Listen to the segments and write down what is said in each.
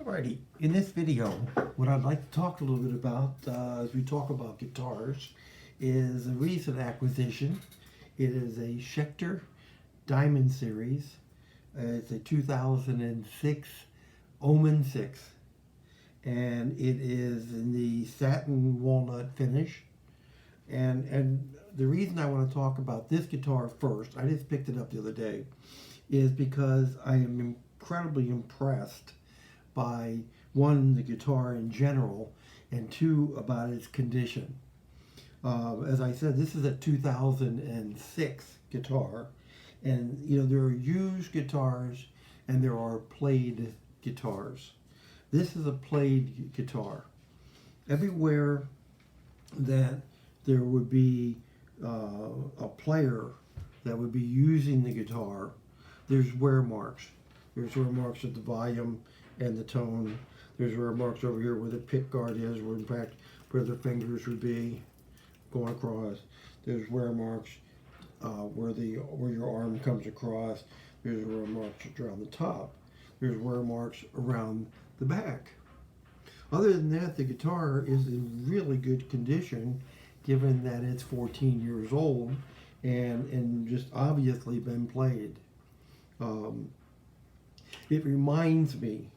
Alrighty, in this video, what I'd like to talk a little bit about as we talk about guitars is a recent acquisition. It is a Schecter Diamond Series. It's a 2006 Omen 6, and it is in the satin walnut finish. And the reason I want to talk about this guitar first, I just picked it up the other day, is because I am incredibly impressed by, one, the guitar in general, and two, about its condition. As I said, this is a 2006 guitar, and there are used guitars and there are played guitars. This is a played guitar. Everywhere that there would be a player that would be using the guitar, there's wear marks. There's wear marks at the volume and the tone. There's wear marks over here where the pick guard is, where in fact where the fingers would be going across. There's wear marks where your arm comes across. There's wear marks around the top. There's wear marks around the back. Other than that, the guitar is in really good condition, given that it's 14 years old and just obviously been played. It reminds me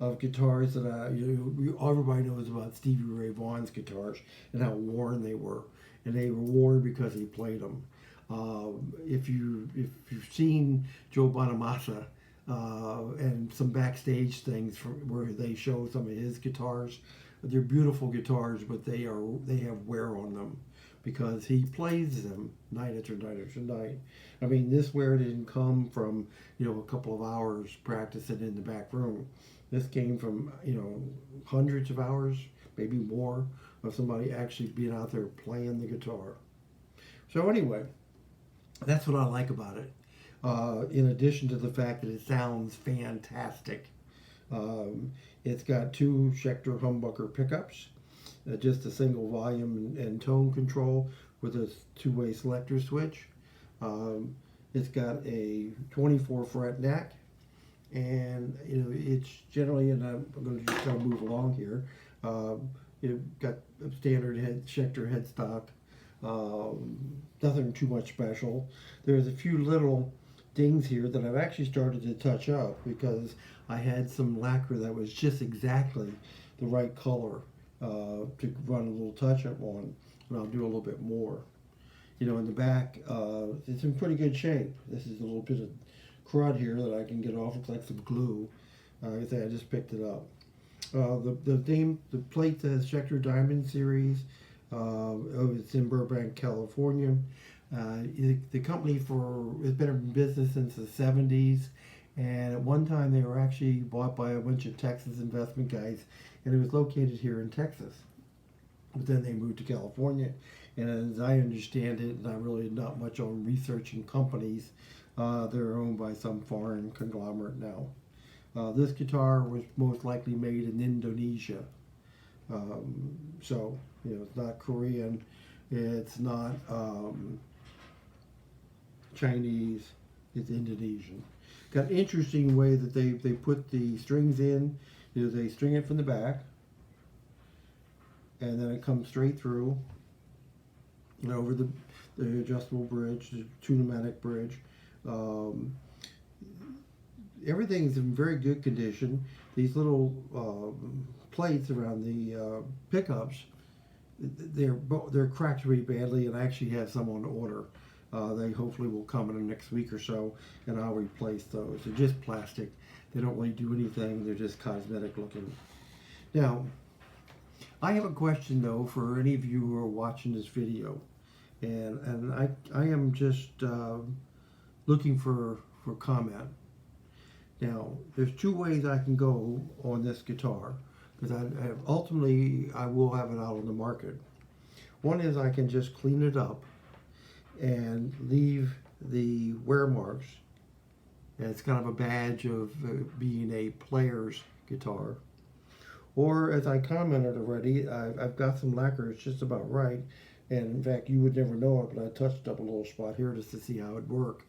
of guitars that everybody knows about Stevie Ray Vaughan's guitars and how worn they were, and they were worn because he played them. If you've seen Joe Bonamassa and some backstage things where they show some of his guitars, they're beautiful guitars, but they have wear on them because he plays them night after night after night. I mean, this wear didn't come from a couple of hours practicing in the back room. This came from hundreds of hours, maybe more, of somebody actually being out there playing the guitar. So anyway, that's what I like about it. In addition to the fact that it sounds fantastic. It's got two Schecter humbucker pickups, just a single volume and tone control with a two-way selector switch. It's got a 24 fret neck, and it's generally, and I'm going to just kind of move along here. You've got a standard Schecter headstock, nothing too much special. There's a few little dings here that I've actually started to touch up because I had some lacquer that was just exactly the right color to run a little touch up on, and I'll do a little bit more. In the back, it's in pretty good shape. This is a little bit of crud here that I can get off. Looks like some glue. I just picked it up. The plate says Schecter Diamond Series. It's in Burbank, California. The company has been in business since the 70s, and at one time they were actually bought by a bunch of Texas investment guys, and it was located here in Texas. But then they moved to California, and as I understand it, and I'm really not much on researching companies, they're owned by some foreign conglomerate now. This guitar was most likely made in Indonesia. So, it's not Korean, it's not Chinese, it's Indonesian. Got an interesting way that they put the strings in. They string it from the back, and then it comes straight through over the adjustable bridge, the pneumatic bridge. Everything's in very good condition. These little plates around the pickups, they're cracked really badly, and I actually have some on order. They hopefully will come in the next week or so, and I'll replace those. They're just plastic. They don't really do anything. They're just cosmetic looking. Now, I have a question though for any of you who are watching this video, and I am just looking for comment. Now, there's two ways I can go on this guitar, because ultimately I will have it out on the market. One is I can just clean it up and leave the wear marks, and it's kind of a badge of being a player's guitar. Or, as I commented already, I've got some lacquer. It's just about right, and in fact you would never know it, but I touched up a little spot here just to see how it worked.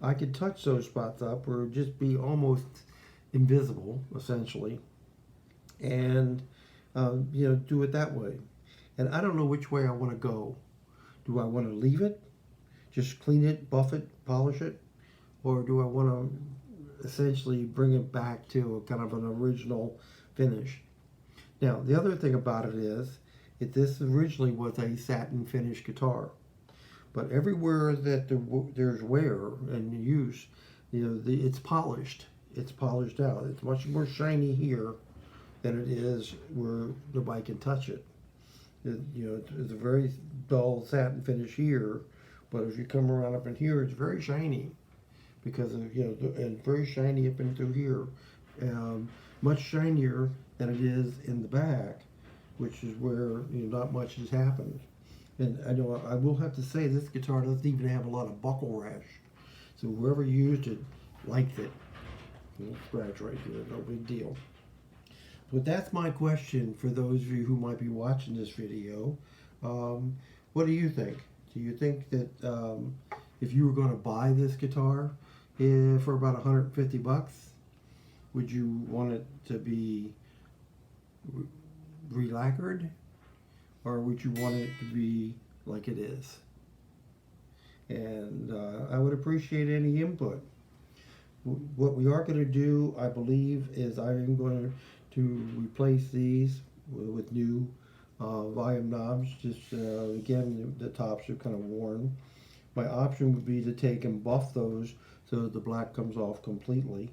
I could touch those spots up where it would just be almost invisible, essentially. and do it that way. And I don't know which way I want to go. Do I want to leave it, just clean it, buff it, polish it, or do I want to essentially bring it back to a kind of an original finish? Now, the other thing about it is, this originally was a satin finish guitar, but everywhere that there's wear and use, it's polished. It's polished out. It's much more shiny here than it is where nobody can touch it. It's a very dull satin finish here, but if you come around up in here, it's very shiny because of, and very shiny up and through here. Much shinier than it is in the back, which is where not much has happened. And I know I will have to say this guitar doesn't even have a lot of buckle rash, so whoever used it liked it. Scratch right here, no big deal. But that's my question for those of you who might be watching this video. What do you think? Do you think that if you were going to buy this guitar for about 150 bucks, would you want it to be re-lacquered, or would you want it to be like it is? And I would appreciate any input. What we are going to do, I believe, is I'm going to replace these with new volume knobs. Just again, the tops are kind of worn. My option would be to take and buff those so that the black comes off completely,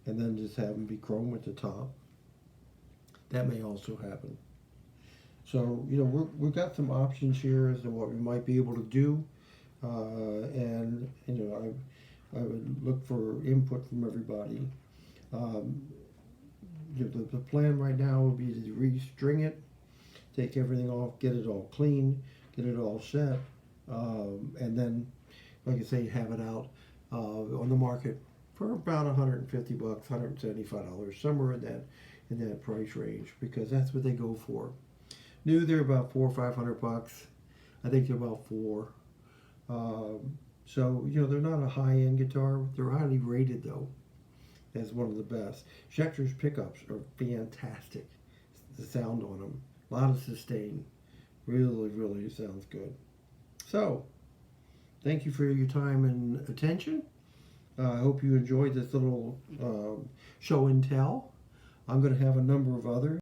and then just have them be chrome at the top. That may also happen. So we've got some options here as to what we might be able to do, and I would look for input from everybody. The plan right now would be to restring it, take everything off, get it all clean, get it all set, and then, like I say, have it out on the market for about 150 bucks, $175, somewhere in that price range, because that's what they go for. New, they're about $400 or $500. I think they're about $4. So they're not a high-end guitar. They're highly rated though, as one of the best. Schecter's pickups are fantastic. The sound on them, a lot of sustain. Really, really sounds good. So, thank you for your time and attention. I hope you enjoyed this little show and tell. I'm going to have a number of others.